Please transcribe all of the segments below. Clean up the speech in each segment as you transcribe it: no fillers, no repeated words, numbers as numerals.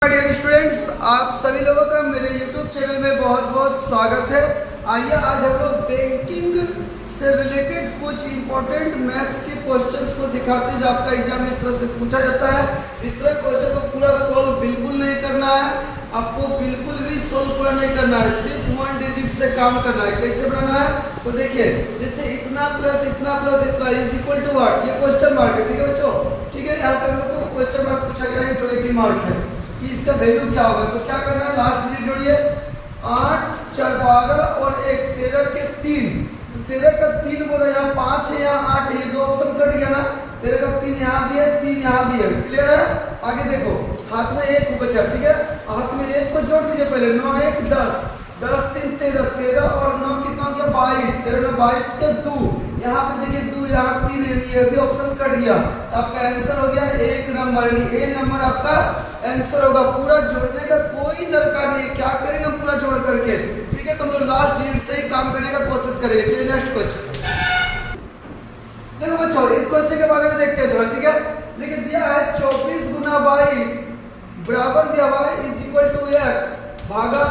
Dear students, आप सभी लोगों का मेरे YouTube चैनल में बहुत बहुत स्वागत है। आइए आज हम लोग बैंकिंग से रिलेटेड कुछ इंपॉर्टेंट मैथ्स के क्वेश्चंस को दिखाते हैं जो आपका एग्जाम में इस तरह से पूछा जाता है। इस तरह क्वेश्चन को पूरा सोल्व बिल्कुल नहीं करना है, आपको बिल्कुल भी सोल्व पूरा नहीं करना है, सिर्फ 1 डिजिट से काम करना है। कैसे बनाना है तो देखिए, जैसे इतना प्लस इतना प्लस इतना इज इक्वल टू व्हाट, ये क्वेश्चन मार्क है। ठीक है बच्चों, ठीक है। यहाँ पे हम लोग को क्वेश्चन मार्क पूछा गया है, इंटरोगेटिव मार्क है कि इसका वैल्यू क्या होगा। तो क्या करना है, लास्ट डिजिट जोड़िए, 8 4 12 और 1 13 के 3, तो 13 का 3 बोला, यहाँ 5 है यहाँ 8 है, ये दो ऑप्शन कट गया ना। 13 का 3 यहाँ भी है, 3 यहाँ भी है। क्लियर है। आगे देखो, हाथ में 1 बचा, ठीक है, हाथ में 1 को जोड़ दीजिए पहले। 9 1 10, 10 3 13, 13 और 9 कितना हो गया 22, 13 में 22 के 2, यहाँ पे देखिए 2, यहाँ 3 है, ये भी ऑप्शन कट गया। तो आपका आंसर हो गया 1 नंबर, यानी ए नंबर आपका आंसर होगा। पूरा जोड़ने का कोई दरकार नहीं है, क्या करेंगे हम पूरा जोड़ करके। ठीक है, तो हम लोग लास्ट डिजिट से ही काम करने का कोशिश करेंगे। चलिए नेक्स्ट क्वेश्चन देखो बच्चों, इस क्वेश्चन के बारे में देखते हैं थोड़ा। ठीक है, देखिए दिया है 24 गुना 22 बराबर दिया हुआ है इज इक्वल टू x भागा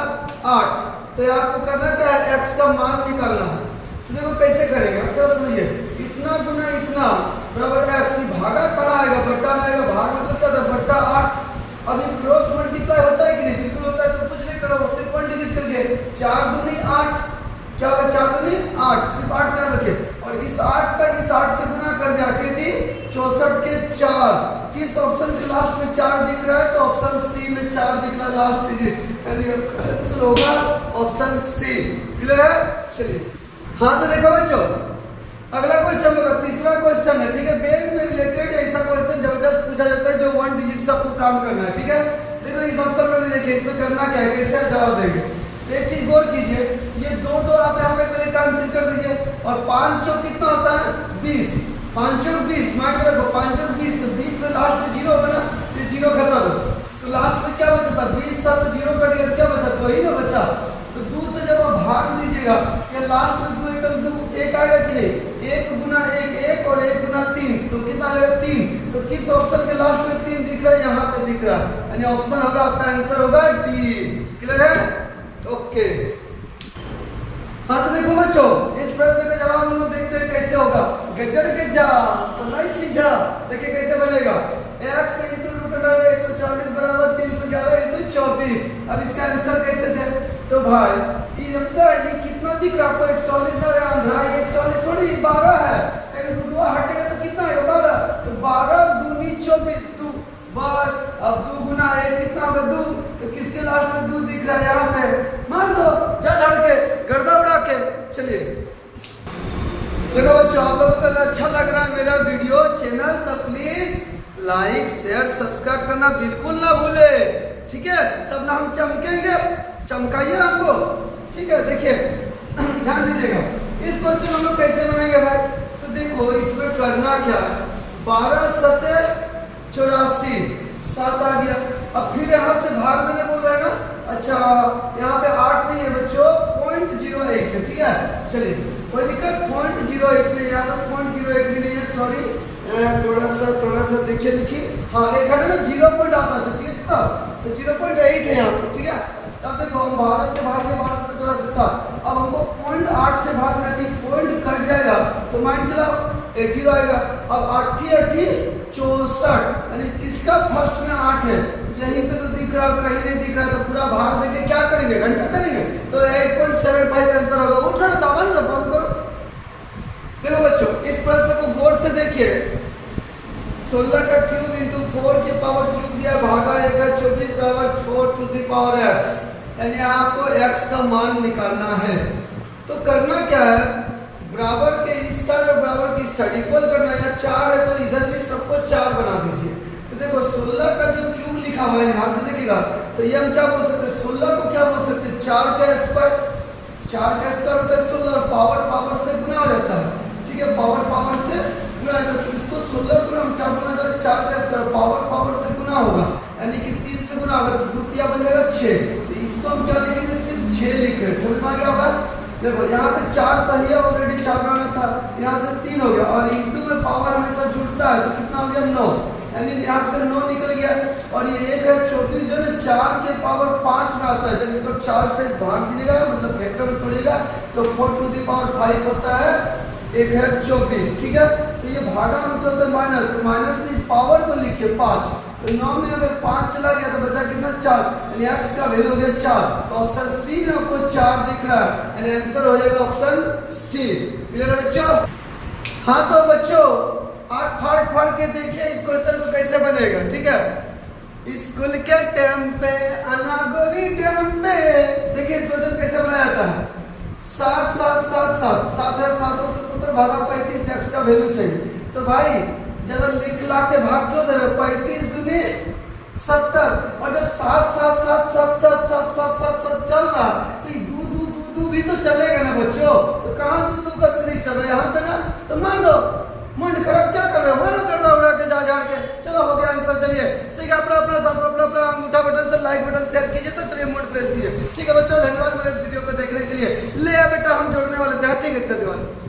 8। तो आपको करना क्या है, x का मान निकालना है। तो देखो कैसे करेंगे, अब चलो समझिए, इतना गुना इतना बराबर x, भागा कहाँ आएगा, बट्टा में आएगा। भाग में तो क्या था, बट्टा 8। अब ये क्रॉस मल्टीप्लाई होता है कि नहीं, बिल्कुल होता है। तो कुछ नहीं करो, सिर्फ 1 डिजिट करिए, 4 दूनी 8, क्या होगा 4 दूनी 8, सिर्फ 8 कर रखिए। और इस 8 का इस 8 से गुना कर दिया, 8 64 के 4। किस ऑप्शन के लास्ट में 4 दिख रहा है, तो ऑप्शन सी में 4 दिख रहा है लास्ट डिजिट, यानी आंसर होगा ऑप्शन सी। क्लियर है। चलिए हाँ, तो देखो बच्चों, अगला क्वेश्चन होगा, तीसरा क्वेश्चन है। ठीक है, बैंक में रिलेटेड ऐसा क्वेश्चन जबरदस्त पूछा जाता है जो 1 डिजिट से आपको काम करना है। ठीक है, देखो इस ऑप्शन में भी देखिए, इसमें करना क्या है, कैसे जवाब देंगे। एक चीज गौर कीजिए, ये दो आप यहाँ पे पहले कैंसिल कर दीजिए, और 5 चौक कितना होता है 20, 5 चौक 20, माइंड में रखो 5 चौक 20, तो 20 में लास्ट में 0 होगा ना, तो 0 घटा दो, तो लास्ट में क्या बचा था 20 था, तो 0 कट गया, क्या बचा, 2 ही ना बचा। तो 2 से जब आप भाग दीजिएगा, या लास्ट में 2 एकदम 2 1 आएगा कि नहीं, 1 गुना 1 1 और 1 गुना 3, तो कितना आएगा 3। तो किस ऑप्शन के लास्ट में 3 दिख रहा है, यहाँ पे दिख रहा है, यानी ऑप्शन होगा आपका आंसर होगा डी। क्लियर है। ओके हाँ, तो देखो बच्चों, इस प्रश्न का जवाब हम लोग देखते हैं कैसे होगा। गजड़ के जा तो नहीं सीझा, देखिए कैसे बनेगा, x इंटू रूट अंडर 140 बराबर 311 इंटू 24। अब इसका आंसर कैसे दे, तो भाई ये लगता है ये कितना दिख रहा है आपको, 140 ना अंधरा, 140 थोड़ी 12 है, कहीं रूटवा हटेगा तो कितना है 12, तो 12 दूनी 24 2, बस। अब 2 गुना 1 कितना होगा 2, तो किसके लास्ट में 2 दिख रहा है, यहाँ पे मार दो, जा झाड़ के गर्दा उड़ा के। चलिए देखो बच्चों, आप लोगों को अच्छा लग रहा है मेरा वीडियो चैनल, तो प्लीज लाइक शेयर सब्सक्राइब करना बिल्कुल ना भूले। ठीक है, तब ना हम चमकेंगे, चमकाइए हमको। ठीक है, देखिए ध्यान दीजिएगा, इस क्वेश्चन हम लोग कैसे बनाएंगे भाई। तो देखो इसमें करना क्या है, 12 7 84 7 आ गया। अब फिर यहाँ से भाग देने बोल रहे हैं ना, अच्छा यहाँ पे 8 नहीं है बच्चों, 0.08 है। ठीक है, चलिए कोई दिक्कत, 0.08 नहीं, यहाँ पे 0.08 भी नहीं है, सॉरी, थोड़ा सा देखिए लीजिए, हाँ एक है ना 0 पॉइंट आता है, ठीक है, कितना तो 0.8 है यहाँ पे। ठीक है, अब देखो हम 12 से भागे, 12 से 7, अब हमको 0.8 से भाग रहे थे, पॉइंट कट जाएगा तो माइंड चलाओ 0 आएगा। अब 8 8 64, यानी किसका फर्स्ट में 8 है, यहीं पे तो दिख रहा है, कहीं नहीं दिख रहा है, तो पूरा भाग देके क्या करेंगे, घंटा करेंगे, तो 8.75 आंसर होगा। उठ रहा था, बंद करो। देखो बच्चों, इस प्रश्न को गौर से देखिए, 16 का क्यूब इंटू 4 के पावर क्यूब दिया, भागा 24 बराबर 4 टू द पावर x, यानी आपको x का मान निकालना है। तो करना क्या है, बराबर के इस साइड और बराबर की इस साइड इक्वल करना है। 4 है तो इधर भी सबको 4 बना दीजिए। तो देखो 16 का जो क्यूब लिखा हुआ है यहाँ से देखिएगा, तो ये हम क्या बोल सकते हैं, 16 को क्या बोल सकते हैं, 4 का स्क्वायर, 4 का स्क्वायर होता है 16, पावर से गुना हो जाता है। ठीक है, पावर से गुना होता है, तो इसको 16 को हम क्या बोलना चाहते हैं, 4 का स्क्वायर, पावर से गुना होगा, यानी कि 3 से गुना होगा, तो द्वितीय बन जाएगा 6। तो इसको हम क्या लिखेंगे, सिर्फ 6 लिख रहे हैं। समझ में आ गया होगा। देखो यहाँ पे 4 पहिए ऑलरेडी 4 बनाना था, यहाँ से 3 हो गया, और इंटू में पावर हमेशा जुड़ता है, तो कितना हो गया 9, यानी यहाँ से 9 निकल गया। और ये 1 है 24 जो है 4 के पावर 5 में आता है। जब इसको 4 से भाग दीजिएगा मतलब फैक्टर में छोड़िएगा तो 4 टू द पावर 5 होता है, 1 है 24, ठीक है। तो ये भागा मतलब है माइनस, तो माइनस में इस पावर को लिखिए 5, तो 9 में अगर 5 चला गया तो बचा कितना 4, यानी x का वैल्यू हो गया 4। तो ऑप्शन सी में आपको 4 दिख रहा है, यानी आंसर हो जाएगा ऑप्शन सी। क्लियर है बच्चों? हाँ तो बच्चों आप फाड़ के देखिए इस क्वेश्चन को कैसे बनेगा, ठीक है। स्कूल के टाइम पे अनागोरी डैम पे, देखिए इस क्वेश्चन कैसे बनाया जाता है। 7 7 7 7 7,777 भागा 35, x का वैल्यू चाहिए। तो भाई जरा लिख ला के भाग क्यों दे रहे, 35 दूनी 70, और जब 7 7 7 7 7 7 7 7 7 चल रहा तो ये दू भी तो चलेगा ना बच्चों। तो कहाँ दू का सीरीज चल रहा है यहाँ पे ना, तो मान दो। मुंड खराब क्या कर रहे हो, मानो कर दो उड़ा के जा झाड़ के। चलो हो गया आंसर। चलिए ठीक है, अपना अंगूठा बटन से लाइक बटन शेयर कीजिए। तो चलिए मूड फ्रेश कीजिए। ठीक है बच्चों, धन्यवाद मेरे वीडियो को देखने के लिए। ले आ बेटा हम जोड़ने वाले थे, ठीक है धन्यवाद।